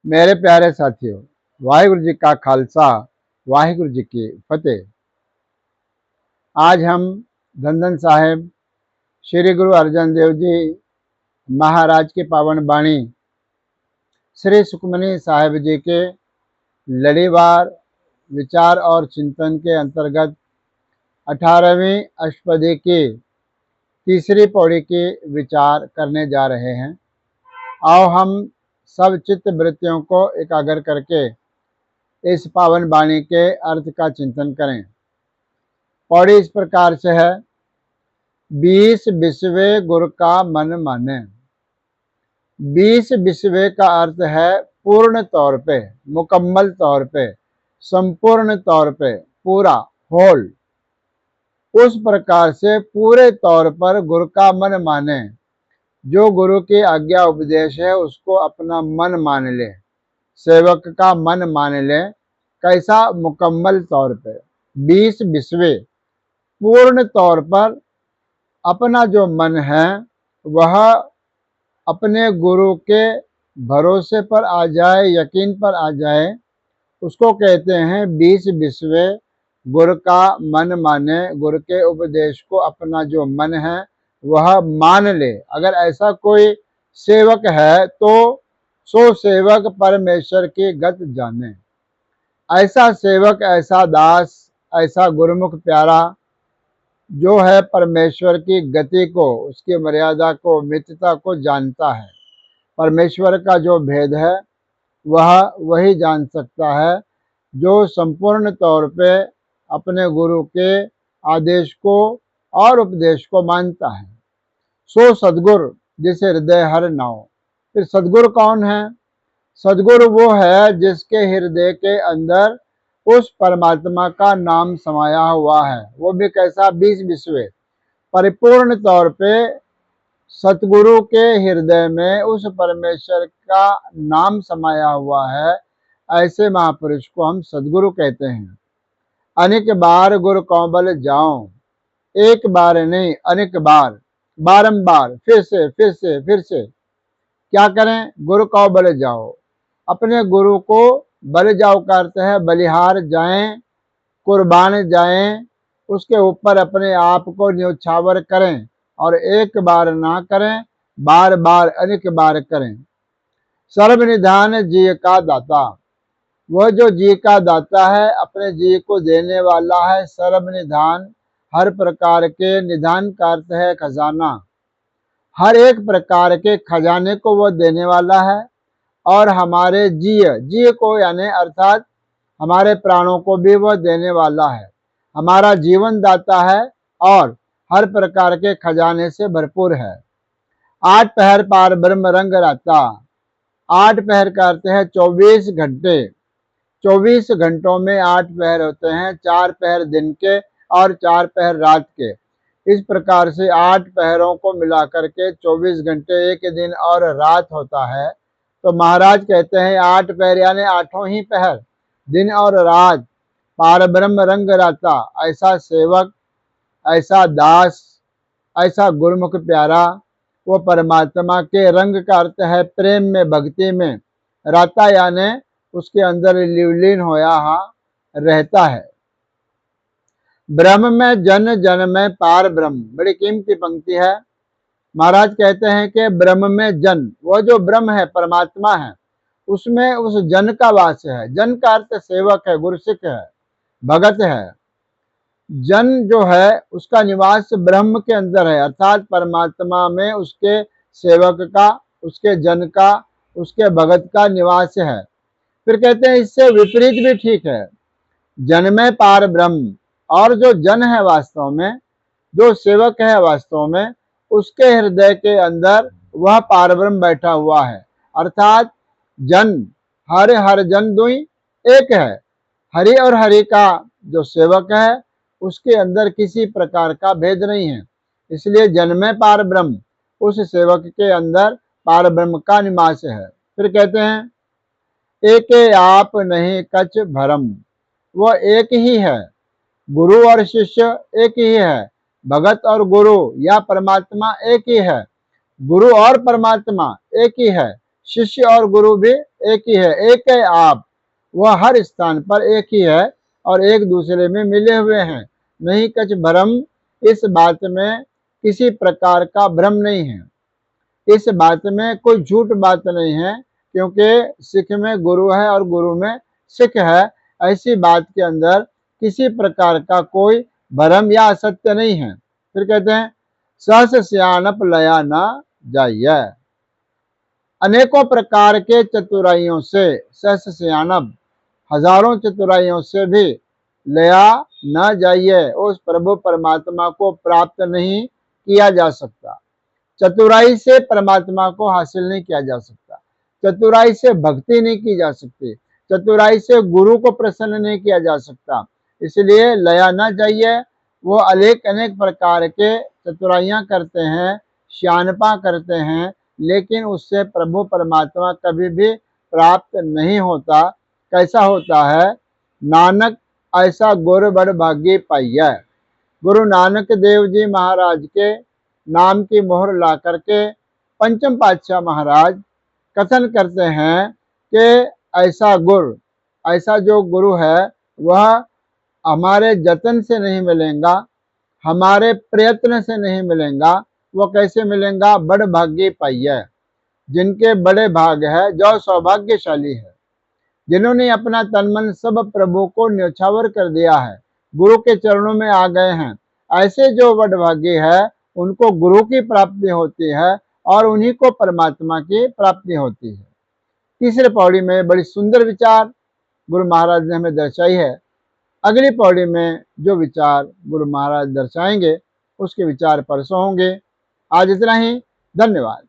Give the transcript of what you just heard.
मेरे प्यारे साथियों, वाहिगुरु जी का खालसा, वाहिगुरु जी की फतेह। आज हम धन साहेब श्री गुरु अर्जन देव जी महाराज की पावन बाणी श्री सुखमनी साहेब जी के लड़ीवार विचार और चिंतन के अंतर्गत 18वीं अष्टपदी की तीसरी पौड़ी की विचार करने जा रहे हैं। आओ हम सब चित्त वृत्तियों को एकाग्र करके इस पावन वाणी के अर्थ का चिंतन करें। पौड़ी इस प्रकार से है। 20 बिस्वे गुरु का मन माने। 20 बिस्वे का अर्थ है पूर्ण तौर पे, मुकम्मल तौर पे, संपूर्ण तौर पे, पूरा होल। उस प्रकार से पूरे तौर पर गुरु का मन माने। जो गुरु की आज्ञा उपदेश है उसको अपना मन मान ले, सेवक का मन मान ले। कैसा? मुकम्मल तौर पे, 20 बिस्वे पूर्ण तौर पर अपना जो मन है वह अपने गुरु के भरोसे पर आ जाए, यकीन पर आ जाए, उसको कहते हैं 20 बिस्वे गुरु का मन माने। गुरु के उपदेश को अपना जो मन है वह मान ले। अगर ऐसा कोई सेवक है तो सो सेवक परमेश्वर की गत जाने। ऐसा सेवक, ऐसा दास, ऐसा गुरुमुख प्यारा जो है परमेश्वर की गति को, उसकी मर्यादा को, मितता को जानता है। परमेश्वर का जो भेद है वह वही जान सकता है जो संपूर्ण तौर पे अपने गुरु के आदेश को और उपदेश को मानता है। सो सदगुरु जिसे हृदय हर नाव। फिर सदगुरु कौन है? सदगुरु वो है जिसके हृदय के अंदर उस परमात्मा का नाम समाया हुआ है। वो भी कैसा? 20 बिस्वे परिपूर्ण तौर पे सतगुरु के हृदय में उस परमेश्वर का नाम समाया हुआ है। ऐसे महापुरुष को हम सदगुरु कहते हैं। अनेक बार गुरु कौबल जाओ, एक बार नहीं अनेक बार, बारंबार, फिर से फिर से फिर से। क्या करें? गुरु कौबल जाओ, अपने गुरु को बल जाओ करते हैं, बलिहार जाएं, कुर्बान जाएं, उसके ऊपर अपने आप को न्यौछावर करें और एक बार ना करें, बार बार अनेक बार करें। सर्वनिधान जी का दाता, वह जो जी का दाता है, अपने जी को देने वाला है। सर्वनिधान, हर प्रकार के, निधान का अर्थ है खजाना, हर एक प्रकार के खजाने को वह देने वाला है। और हमारे जी को यानी अर्थात हमारे प्राणों को भी वह देने वाला है। हमारा जीवन दाता है और हर प्रकार के खजाने से भरपूर है। 8 पहर पार ब्रह्म रंग राता। 8 पहर का अर्थ है 24 घंटे। 24 घंटों में 8 पहर होते हैं, 4 पहर दिन के और 4 पहर रात के। इस प्रकार से 8 पहरों को मिलाकर के 24 घंटे, एक दिन और रात होता है। तो महाराज कहते हैं 8 पहर यानी 8 ही पहर, दिन और रात, पार ब्रह्म रंग राता। ऐसा सेवक, ऐसा दास, ऐसा गुरुमुख प्यारा, वो परमात्मा के रंग का अर्थ है प्रेम में, भक्ति में, राता यानी उसके अंदर लिवलीन होया रहता है। ब्रह्म में जन, जन में पार ब्रह्म। बड़ी कीमती पंक्ति है। महाराज कहते हैं कि ब्रह्म में जन, वो जो ब्रह्म है, परमात्मा है, उसमें उस जन का वास है। जन का अर्थ सेवक है, गुरसिक है, भगत है। जन जो है उसका निवास ब्रह्म के अंदर है, अर्थात परमात्मा में उसके सेवक का, उसके जन का, उसके भगत का निवास है। फिर कहते हैं इससे विपरीत भी ठीक है। जन में पार ब्रह्म, और जो जन है वास्तव में, जो सेवक है वास्तव में, उसके हृदय के अंदर वह पार ब्रह्म बैठा हुआ है। अर्थात जन, हर जन दुई एक है। हरि और हरि का जो सेवक है उसके अंदर किसी प्रकार का भेद नहीं है। इसलिए जन में पार ब्रह्म, उस सेवक के अंदर पार ब्रह्म का निवास है। फिर कहते हैं एक आप नहीं कच भरम, वह एक ही है। गुरु और शिष्य एक ही है, भगत और गुरु या परमात्मा एक ही है, गुरु और परमात्मा एक ही है, शिष्य और गुरु भी एक ही है, एक है आप। वह हर स्थान पर एक ही है और एक दूसरे में मिले हुए हैं। नहीं कछ भ्रम, इस बात में किसी प्रकार का भ्रम नहीं है। इस बात में कोई झूठ बात नहीं है, क्योंकि सिख में गुरु है और गुरु में सिख है। ऐसी बात के अंदर किसी प्रकार का कोई भ्रम या असत्य नहीं है। फिर कहते हैं सहस सियानप लया न जाइए। अनेकों प्रकार के चतुराइयों से, सहस सियानप हजारों चतुराइयों से भी लया न जाइए, उस प्रभु परमात्मा को प्राप्त नहीं किया जा सकता। चतुराई से परमात्मा को हासिल नहीं किया जा सकता। चतुराई से भक्ति नहीं की जा सकती। चतुराई से गुरु को प्रसन्न नहीं किया जा सकता। इसलिए लया न जाइए। वो अनेक प्रकार के चतुराइयां करते हैं, श्यानपा करते हैं, लेकिन उससे प्रभु परमात्मा कभी भी प्राप्त नहीं होता। कैसा होता है? नानक ऐसा गुरु बड़ भाग्य पाइया। गुरु नानक देव जी महाराज के नाम की मोहर ला करके पंचम पातशाह महाराज कथन करते हैं कि ऐसा जो गुरु है वह हमारे जतन से नहीं मिलेगा, हमारे प्रयत्न से नहीं मिलेगा। वह कैसे मिलेगा? बड़ भाग्य पाइए। जिनके बड़े भाग है, जो सौभाग्यशाली है, जिन्होंने अपना तन मन सब प्रभु को न्यौछावर कर दिया है, गुरु के चरणों में आ गए हैं, ऐसे जो वडभागी है उनको गुरु की प्राप्ति होती है और उन्हीं को परमात्मा की प्राप्ति होती है। तीसरे पौड़ी में बड़ी सुंदर विचार गुरु महाराज ने हमें दर्शाई है। अगली पौड़ी में जो विचार गुरु महाराज दर्शाएंगे उसके विचार परसों होंगे। आज इतना ही। धन्यवाद।